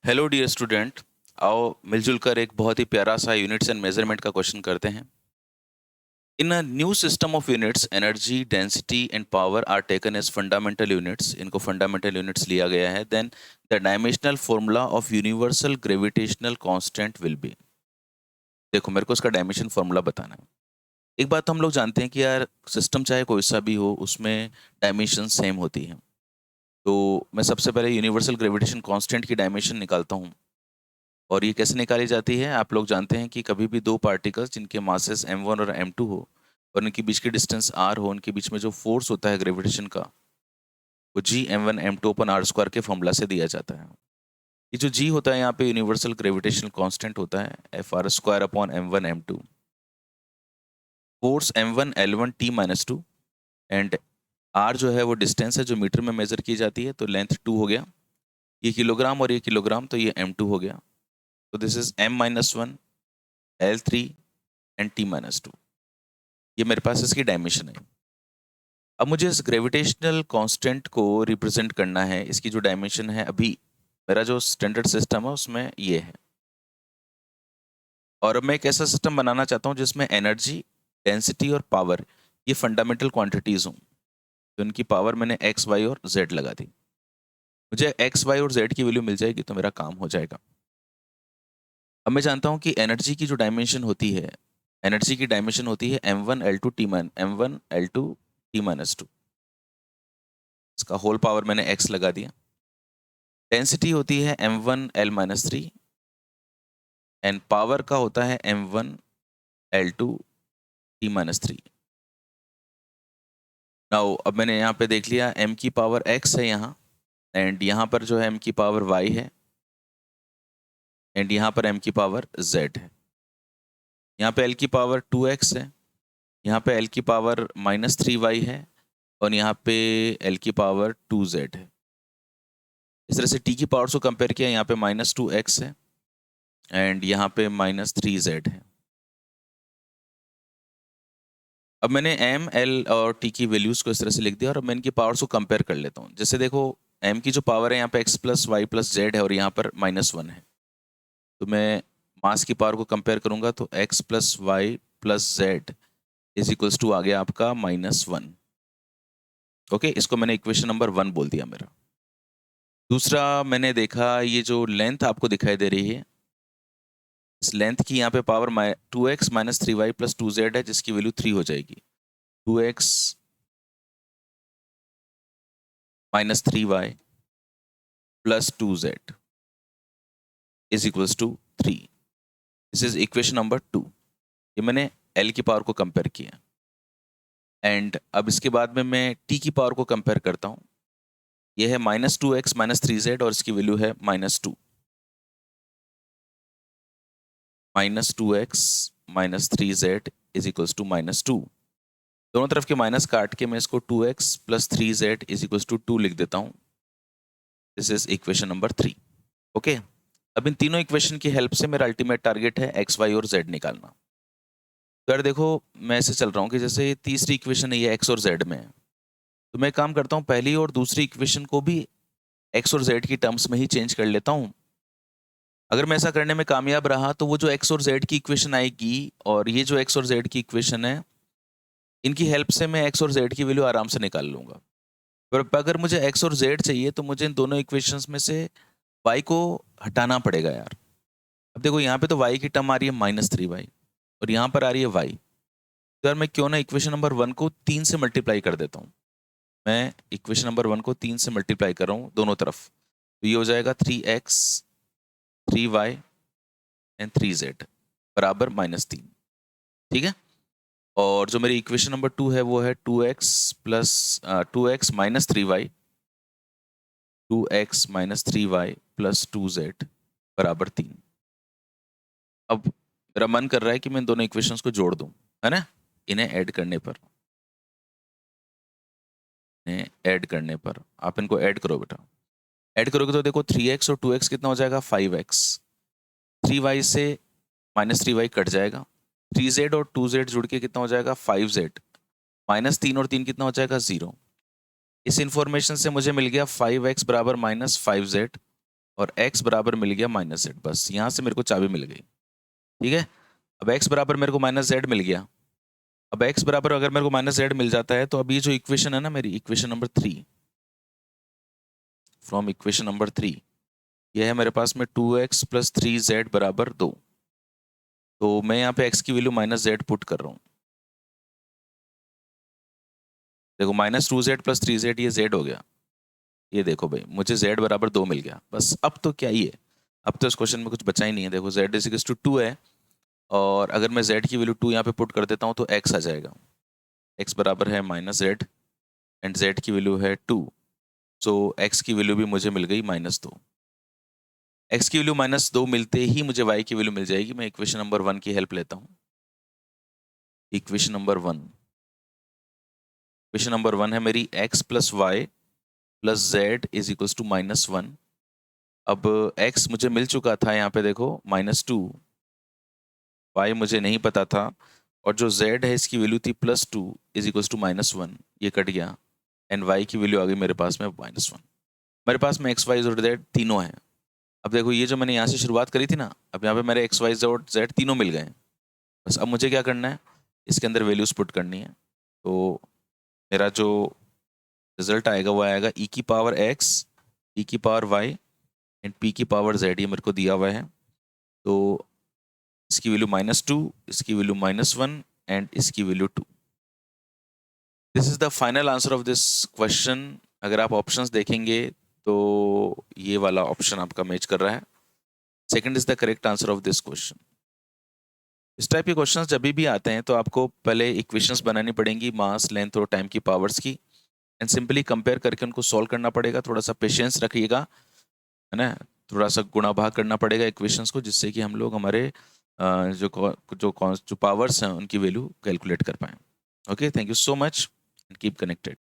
Hello dear student. आओ मिलजुल कर एक बहुत ही प्यारा सा यूनिट्स एंड मेजरमेंट का क्वेश्चन करते हैं। In a new system of units energy density and power are taken as fundamental units. इनको फंडामेंटल यूनिट्स लिया गया है। Then the dimensional formula of universal gravitational constant will be. देखो मेरे को इसका डायमेंशन फॉर्मूला बताना है। एक बात तो हम लोग जानते हैं कि यार सिस्टम चाहे कोई सा भी हो उसमें डायमेंशन सेम होती है। तो मैं सबसे पहले यूनिवर्सल ग्रेविटेशन कांस्टेंट की डायमेंशन निकालता हूँ। और ये कैसे निकाली जाती है? आप लोग जानते हैं कि कभी भी दो पार्टिकल्स जिनके मासेस m1 और m2 हो और इनके बीच की डिस्टेंस r हो, उनके बीच में जो फोर्स होता है ग्रेविटेशन का, वो g m1 m2 अपन r स्क्वायर के फॉर्मूला से दिया जाता है। ये जो g होता है यहाँ पे यूनिवर्सल ग्रेविटेशनल कांस्टेंट होता है F R square upon m1 m2। Force m1 l1 t minus two and r जो है वो डिस्टेंस है जो मीटर में मेजर की जाती है, तो लेंथ 2 हो गया। ये किलोग्राम और ये किलोग्राम, तो ये m2 हो गया। तो this is m-1 l3 and t-2। ये मेरे पास इसकी डायमेंशन है। अब मुझे इस ग्रेविटेशनल कांस्टेंट को रिप्रेजेंट करना है। इसकी जो डायमेंशन है, अभी मेरा जो स्टैंडर्ड सिस्टम है उसमें ये है। और अब मैं एक ऐसा सिस्टम बनाना चाहता हूँ जिसमें एनर्जी, डेंसिटी और पावर ये फंडामेंटल क्वांटिटीज हों। तो इनकी पावर मैंने एक्स, वाई और जेड लगा दी। मुझे एक्स, वाई और जेड की वैल्यू मिल जाएगी तो मेरा काम हो जाएगा। अब मैं जानता हूँ कि एनर्जी की जो डायमेंशन होती है, एनर्जी की डायमेंशन होती है m1 l2 t-2। इसका होल पावर मैंने x लगा दिया। डेंसिटी होती है m1 l-3 एंड पावर का होता है m1 l2 t-3। नाउ अब मैंने यहाँ पे देख लिया m की पावर x है यहाँ, एंड यहाँ पर जो है m की पावर y है, एंड यहाँ पर m की पावर z है। यहाँ पे l की पावर 2x है, यहाँ पे l की पावर -3y है, और यहाँ पे l की पावर 2z है। इस तरह से t की पावर्स को कंपेयर किया, यहाँ पे -2x है एंड यहाँ पे -3z है। अब मैंने m, l और t की वैल्यूज को इस तरह से लिख दिया और अब मैं इनकी पावर्स को कंपेयर कर लेता हूँ। जैसे देखो m की जो पावर है यहाँ पे x plus Y plus Z है और यहाँ पर -1 है। तो मैं मास की पावर को कंपेयर करूंगा तो x plus Y plus Z is equals to आ गया आपका -1। ओके, इसको मैंने इक्वेशन नंबर 1 बोल दिया मेरा। दूसरा मैंने देखा ये जो लेंथ आपको दिखाई दे रही है, इस लेंथ की यहाँ पे power 2x minus 3y plus 2z है, जिसकी वैल्यू 3 हो जाएगी। 2x minus 3y plus 2z is equals to 3। This is equation number 2। ये मैंने l की पावर को कंपेयर किया। एंड अब इसके बाद में मैं t की पावर को कंपेयर करता हूँ। ये है -2x माइनस 3z और इसकी वैल्यू है -2। -2x minus 3z is equals to -2। दोनों तरफ के माइनस काट के मैं इसको 2x plus 3z is equals to 2 लिख देता हूँ। This is equation number 3। Okay, अब इन तीनों इक्वेशन की हेल्प से मेरा अल्टीमेट टारगेट है x, y और z निकालना। तो यार देखो मैं ऐसे चल रहा हूँ कि जैसे ये तीसरी इक्वेशन है, ये x और z में है। तो मैं काम करता हूँ पहली और दूसरी इक्वेशन को भी x और z की टर्म्स में ही चेंज कर लेता हूँ। अगर मैं ऐसा करने में कामयाब रहा तो वो जो x और z की इक्वेशन आएगी और ये जो x और z की इक्वेशन है, इनकी हेल्प से मैं x और z की वैल्यू आराम से निकाल लूंगा। पर अगर मुझे x और z चाहिए तो मुझे इन दोनों इक्वेशंस में से y को हटाना पड़ेगा यार। अब देखो यहाँ पे तो y की टर्म आ रही है -3y और यहाँ पर आ रही है y। तो यार मैं क्यों ना इक्वेशन नंबर 1 को 3 से मल्टीप्लाई कर देता हूँ। मैं इक्वेशन नंबर 1 को 3 से मल्टीप्लाई कर रहा हूँ दोनों तरफ। तो ये हो जाएगा 3x 3y एंड 3z बराबर -3। ठीक है, और जो मेरी इक्वेशन नंबर 2 है वो है 2x minus 3y 2x minus 3y plus 2z बराबर 3। अब मेरा मन कर रहा है कि मैं इन दोनों इक्वेशंस को जोड़ दूं, है ना। इन्हें ऐड करने पर आप इनको ऐड करो बेटा। ऐड करोगे तो देखो 3x और 2x कितना हो जाएगा 5x। 3y से -3y कट जाएगा। 3z और 2z जुड़ के कितना हो जाएगा 5z। -3 और 3 कितना हो जाएगा 0। इस इंफॉर्मेशन से मुझे मिल गया 5x बराबर -5z और x बराबर मिल गया -z। बस यहाँ से मेरे को चाबी मिल गई, ठीक है। अब x बराबर मेरे को -z मिल गया। अब x बराबर अगर मेरे को -z मिल जाता है तो अब ये जो इक्वेशन है ना मेरी, equation number 3, from equation number 3, ये है मेरे पास में 2x + 3z बराबर 2। तो मैं यहाँ पे x की वैल्यू -z पुट कर रहा हूँ। देखो -2z + 3z, ये z हो गया। ये देखो भाई, मुझे z बराबर 2 मिल गया। बस अब तो क्या ही है, अब तो इस क्वेश्चन में कुछ बचा ही नहीं है। देखो z = 2 है, और अगर मैं z की वैल्यू 2 यहाँ पे पुट कर देता हूँ तो x आ जाएगा। x बराबर है -z एंड z की वैल्यू है 2। सो x की वैल्यू भी मुझे मिल गई -2। x की वैल्यू -2 मिलते ही मुझे y की वैल्यू मिल जाएगी। मैं इक्वेशन नंबर 1 की हेल्प लेता हूँ। इक्वेशन नंबर 1, इक्वेशन नंबर 1 है मेरी x + y + z = -1। अब x मुझे मिल चुका था यहाँ पे, देखो -2, y मुझे नहीं पता था, और जो z है इसकी वैल्यू थी +2 = -1, ये कट गया एंड y की वैल्यू आ गई मेरे पास में -1। मेरे पास में x, y और z तीनों हैं। अब देखो ये जो मैंने यहाँ से शुरुआत करी थी ना, अब यहाँ पे मेरे x, y और z तीनों मिल गए। बस अब मुझे क्या करना है, इसके अंदर वैल्यूज पुट करनी है। तो मेरा जो रिजल्ट आएगा वो आएगा e की पावर x, e की पावर y एंड p की पावर z, ये मेरे को दिया हुआ है। तो इसकी वैल्यू -2, इसकी वैल्यू -1 एंड इसकी value 2। This is the final answer of this question. अगर आप ऑप्शंस देखेंगे तो ये वाला ऑप्शन आपका मैच कर रहा है। Second is the correct answer of this question. इस टाइप के क्वेश्चंस जब भी आते हैं तो आपको पहले इक्वेशंस बनानी पड़ेंगी, मास, लेंथ और टाइम की पावर्स की, एंड सिंपली कंपेयर करके उनको सॉल्व करना पड़ेगा। थोड़ा सा पेशेंस रखिएगा, है ना, थोड़ा सा गुणा भाग करना पड़ेगा इक्वेशंस को, जिससे कि हम लोग हमारे जो पावर्स हैं उनकी वैल्यू कैलकुलेट कर पाएँ। Okay, thank you so much and keep connected.